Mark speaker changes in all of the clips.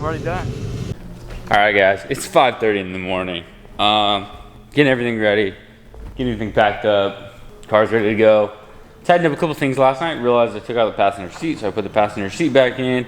Speaker 1: already done.
Speaker 2: All right, guys, it's 5:30 in the morning. Getting everything ready, getting everything packed up, car's ready to go. Tightened up a couple things last night, realized I took out the passenger seat, so I put the passenger seat back in.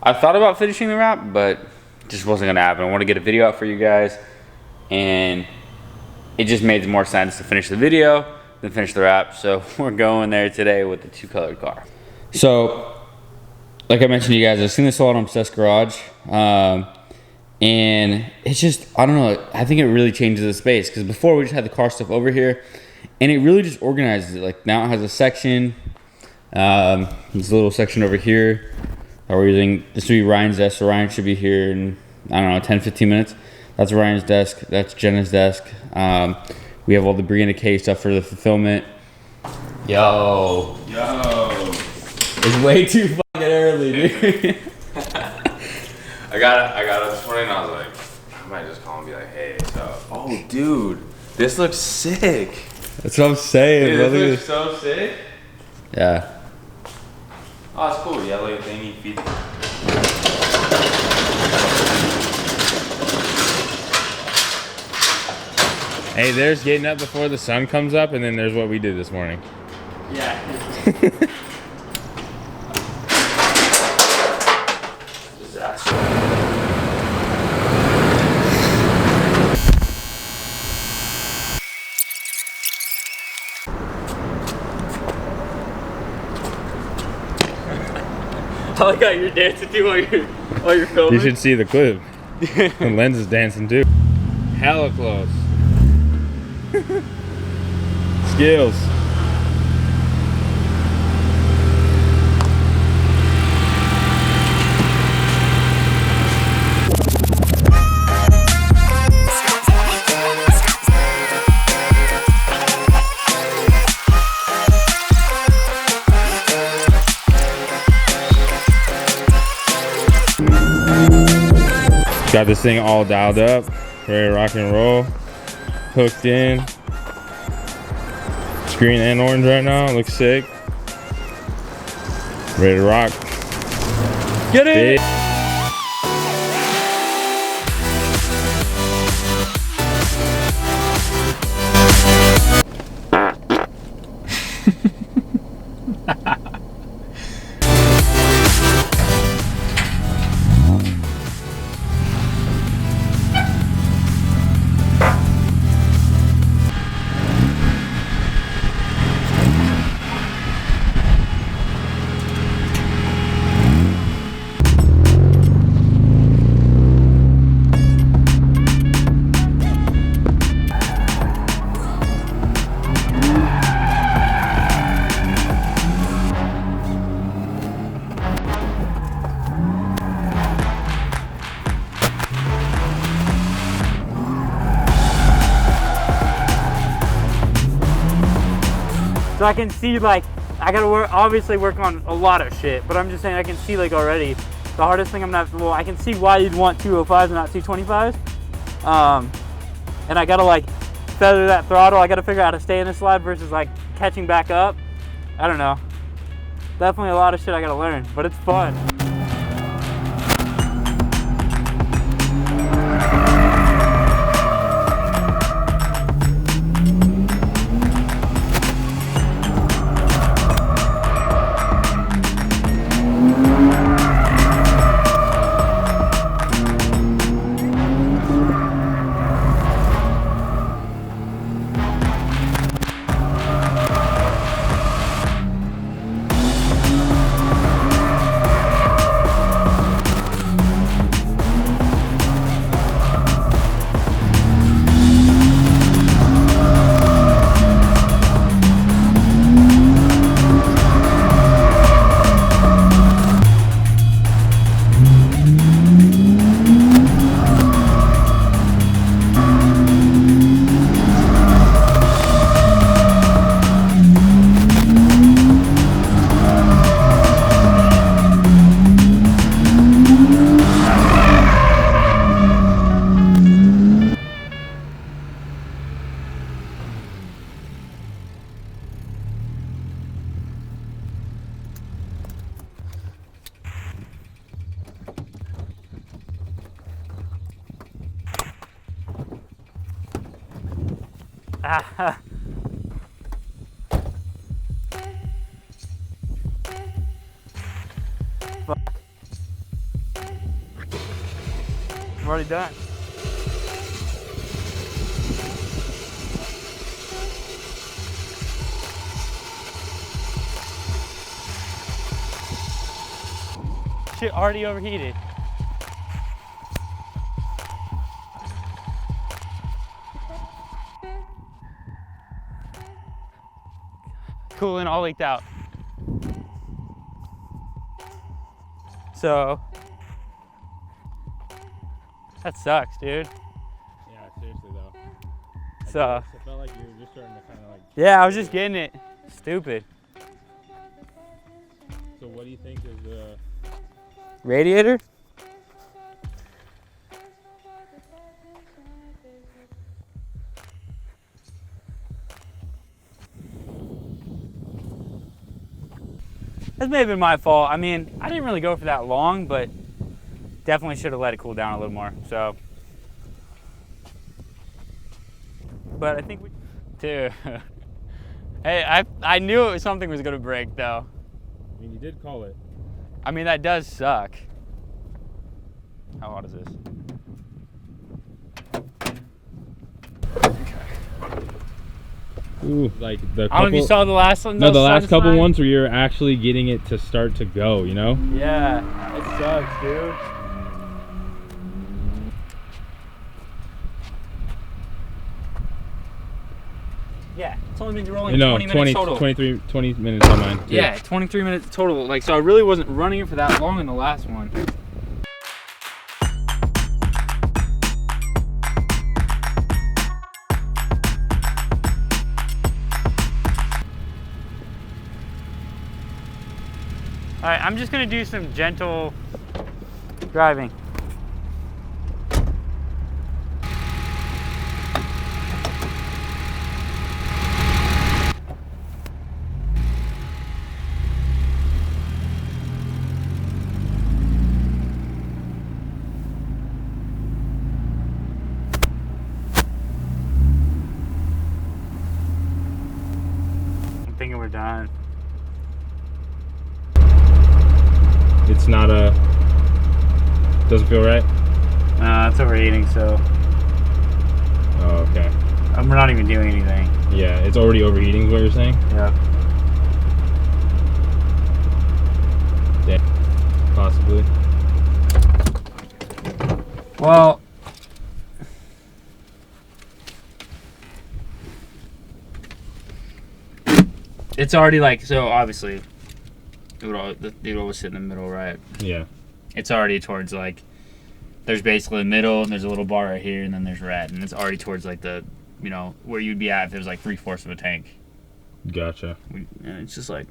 Speaker 2: I thought about finishing the wrap, but it just wasn't gonna happen. I want to get a video out for you guys, and it just made more sense to finish the video than finish the wrap. So we're going there today with the 2-colored car. So, like I mentioned to you guys, I've seen this a lot on Obsessed Garage. And it's just, I don't know, I think it really changes the space, because before we just had the car stuff over here, and it really just organizes it. Like now it has a section, this little section over here, we're using, this would be Ryan's desk, so Ryan should be here in, I don't know, 10-15 minutes. That's Ryan's desk, that's Jenna's desk. We have all the Brianna K stuff for the fulfillment. Yo. It's way too fucking early, dude.
Speaker 3: I got up this morning and I was like, I might just call and be like, hey, so, oh, dude, this looks sick.
Speaker 2: That's what I'm saying,
Speaker 3: Dude,
Speaker 2: bro.
Speaker 3: this looks so sick.
Speaker 2: Yeah.
Speaker 3: Oh, it's cool. Yellow thingy feet.
Speaker 4: Hey, there's getting up before the sun comes up, and then there's what we did this morning.
Speaker 1: Yeah. I like how you're dancing too while you're filming.
Speaker 4: You should see the clip. The lens is dancing too. Hella close. Skills. Got this thing all dialed up, ready to rock and roll. Hooked in. It's green and orange right now, looks sick. Ready to rock.
Speaker 1: Get it! So I can see, like, I gotta obviously work on a lot of shit, but I'm just saying I can see, like, already the hardest thing I'm gonna have to, well, I can see why you'd want 205s and not 225s. And I gotta, like, feather that throttle. I gotta figure out how to stay in the slide versus, like, catching back up. I don't know. Definitely a lot of shit I gotta learn, but it's fun. Fuck. I'm already done. Shit already overheated. Coolant all leaked out. So that sucks, dude.
Speaker 4: Yeah, seriously though.
Speaker 1: So
Speaker 4: It felt like you were just starting to kind of like.
Speaker 1: yeah, I was just getting it. Stupid.
Speaker 4: So what do you think is the?
Speaker 1: Radiator? This may have been my fault. I mean, I didn't really go for that long, but definitely should have let it cool down a little more. So, but I think we, dude. Hey, I knew it was something was gonna break though.
Speaker 4: I mean, you did call it.
Speaker 1: I mean, that does suck. How hot is this?
Speaker 4: Ooh, like the.
Speaker 1: I don't know if you saw the last one.
Speaker 4: No, the last couple
Speaker 1: sign.
Speaker 4: ones where you're actually getting it to start to go. You know.
Speaker 1: Yeah, it sucks, dude. Yeah, it's only been rolling 20 minutes total.
Speaker 4: 20 minutes on mine. Too.
Speaker 1: Yeah, 23 minutes total. Like, so I really wasn't running it for that long in the last one. All right, I'm just gonna do some gentle driving. I'm thinking we're done.
Speaker 4: It's not a. Doesn't feel right.
Speaker 1: It's overheating, so
Speaker 4: Oh, okay.
Speaker 1: we're not even doing anything.
Speaker 4: Yeah, it's already overheating. Is what you're saying?
Speaker 1: Yep.
Speaker 4: Damn. Possibly.
Speaker 1: Well, it's already like, so obviously the needle was sitting in the middle, right?
Speaker 4: Yeah.
Speaker 1: It's already towards like, there's basically the middle and there's a little bar right here and then there's red, and it's already towards like the, you know, where you'd be at if it was like 3/4 of a tank.
Speaker 4: Gotcha.
Speaker 1: And it's just like,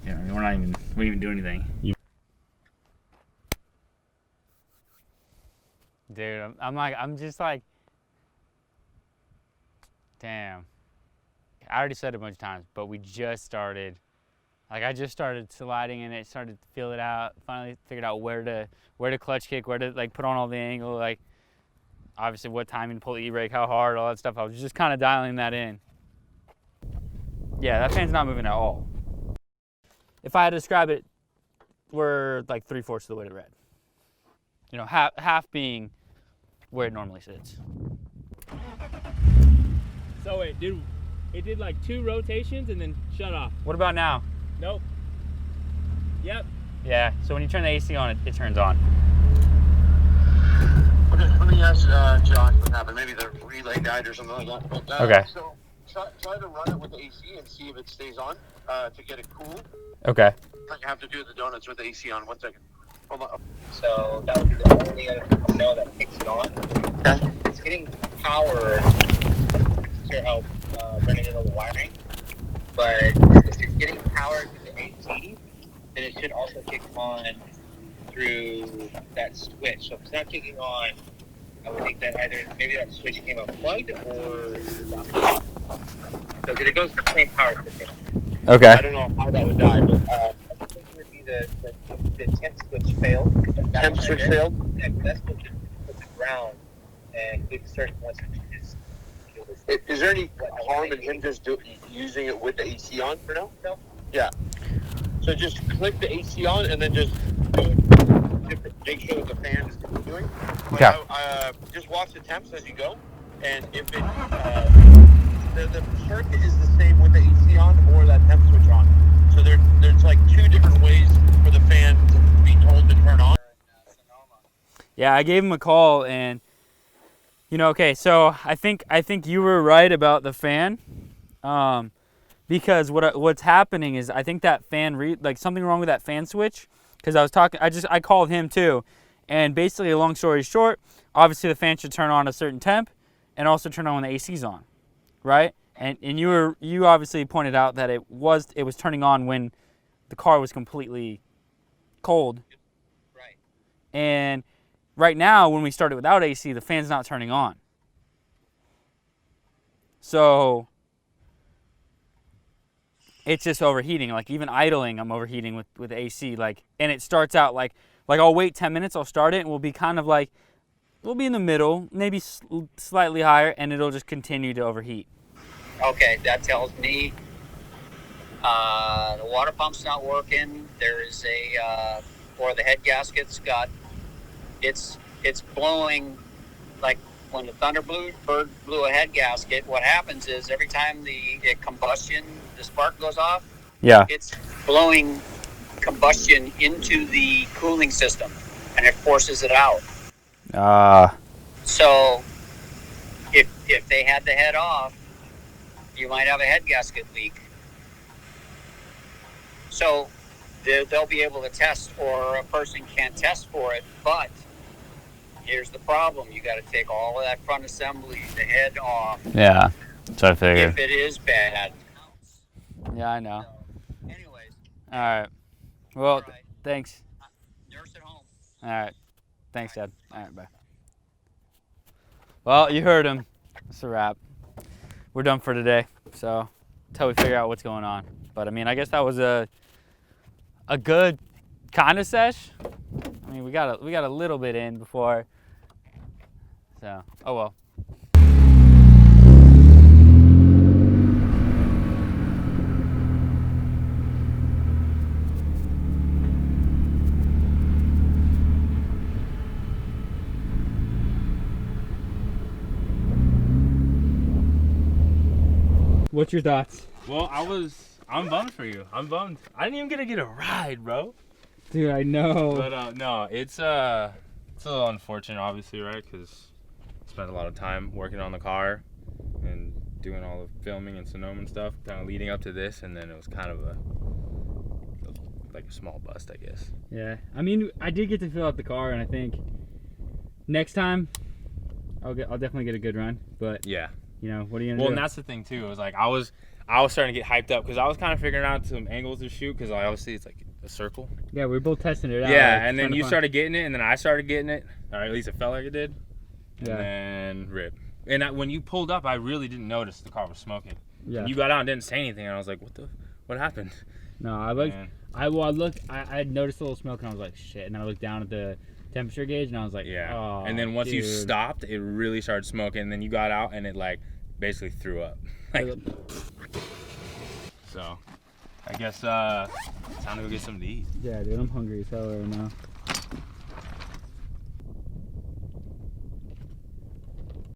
Speaker 1: you know, we didn't even do anything. Dude, I'm just like, damn. I already said it a bunch of times, but we just started. Like, I just started sliding and it started to feel it out. Finally figured out where to clutch kick, where to like put on all the angle, like obviously what timing to pull the e-brake, how hard, all that stuff. I was just kind of dialing that in. Yeah, that fan's not moving at all. If I had to describe it, we're like 3/4 of the way to red. You know, half being where it normally sits.
Speaker 4: So it did like 2 rotations and then shut off.
Speaker 1: What about now?
Speaker 4: Nope. Yep.
Speaker 1: Yeah, so when you turn the AC on, it turns on.
Speaker 5: Okay, let me ask Josh what happened. Maybe the relay died or something like that. But,
Speaker 1: Okay.
Speaker 5: So try to run it with the AC and see if it stays on to get it cool.
Speaker 1: Okay.
Speaker 5: Like you have to do the donuts with the AC on. 1 second. Hold on. So that would be the only other cell that kicks it on. Okay. It's getting power to help running it on the wiring. But if you're getting power to the AC, then it should also kick on through that switch. So if it's not kicking on, I would think that either maybe that switch came unplugged or so it goes to the same power system.
Speaker 1: Okay.
Speaker 5: I don't know how that would die, but I think it would be the temp switch failed. Temp switch failed? Yeah, that's what just put the ground and we've started once it just feel this Is there any harm in him just using it with the AC on for now? No. Yeah. So just click the AC on and then just make sure that the fan is continuing.
Speaker 2: Okay.
Speaker 5: Just watch the temps as you go, and if it the circuit is the same with the AC on or that temp switch on. So there's like two different ways for the fan to be told to turn on.
Speaker 1: Yeah, I gave him a call, and okay, so I think you were right about the fan, because what's happening is I think that fan like something wrong with that fan switch. Because I called him too, and basically, long story short, obviously the fan should turn on a certain temp, and also turn on when the AC's on, right? And you obviously pointed out that it was turning on when the car was completely cold.
Speaker 5: Right.
Speaker 1: And right now, when we started without AC, the fan's not turning on. So it's just overheating. Like even idling, I'm overheating with AC. Like, and it starts out like I'll wait 10 minutes, I'll start it, and we'll be kind of like, we'll be in the middle, maybe slightly higher, and it'll just continue to overheat.
Speaker 6: Okay, that tells me the water pump's not working. There is or the head gasket's it's blowing, like when the Thunderbird blew a head gasket. What happens is every time the spark goes off,
Speaker 1: Yeah.
Speaker 6: it's blowing combustion into the cooling system, and it forces it out. So if they had the head off, you might have a head gasket leak. So they'll be able to test, or a person can't test for it, but here's the problem. You got to take all of that front assembly, the head off.
Speaker 2: Yeah. So I figured.
Speaker 6: If it is bad.
Speaker 1: Yeah, I know.
Speaker 6: So, anyways.
Speaker 1: All right. Well,
Speaker 6: All right.
Speaker 1: thanks.
Speaker 6: Nurse at home.
Speaker 1: All right. Thanks, Dad. All right, bye. Well, you heard him. It's a wrap. We're done for today. So until we figure out what's going on. But I mean, I guess that was a good kind of sesh. I mean, we got a little bit in before. So, oh well. What's your thoughts?
Speaker 4: Well, I'm bummed for you. I'm bummed. I didn't even get a ride, bro.
Speaker 1: Dude, I know.
Speaker 4: But no, it's a little unfortunate, obviously, right? Because I spent a lot of time working on the car and doing all the filming and Sonoma and stuff, kind of leading up to this, and then it was kind of a small bust, I guess.
Speaker 1: Yeah, I mean, I did get to fill out the car, and I think next time I'll definitely get a good run. But
Speaker 4: Yeah.
Speaker 1: What are you gonna do?
Speaker 4: Well, and that's the thing too. It was like I was starting to get hyped up because I was kind of figuring out some angles to shoot because obviously it's like a circle.
Speaker 1: Yeah, we were both testing it out.
Speaker 4: Yeah,
Speaker 1: like,
Speaker 4: and then you started getting it, and then I started getting it, or at least it felt like it did. And
Speaker 1: Yeah.
Speaker 4: then rip. And when you pulled up, I really didn't notice the car was smoking.
Speaker 1: Yeah.
Speaker 4: And you got out and didn't say anything, and I was like, what happened?
Speaker 1: No, I looked.
Speaker 4: Man.
Speaker 1: I looked. I had noticed a little smoke, and I was like, shit. And then I looked down at the temperature gauge, and I was like,
Speaker 4: Yeah.
Speaker 1: oh.
Speaker 4: And then once you
Speaker 1: dude.
Speaker 4: stopped, it really started smoking, and then you got out, and it like basically threw up. So, I guess it's time to go get something to eat.
Speaker 1: Yeah, dude, I'm hungry as hell right now.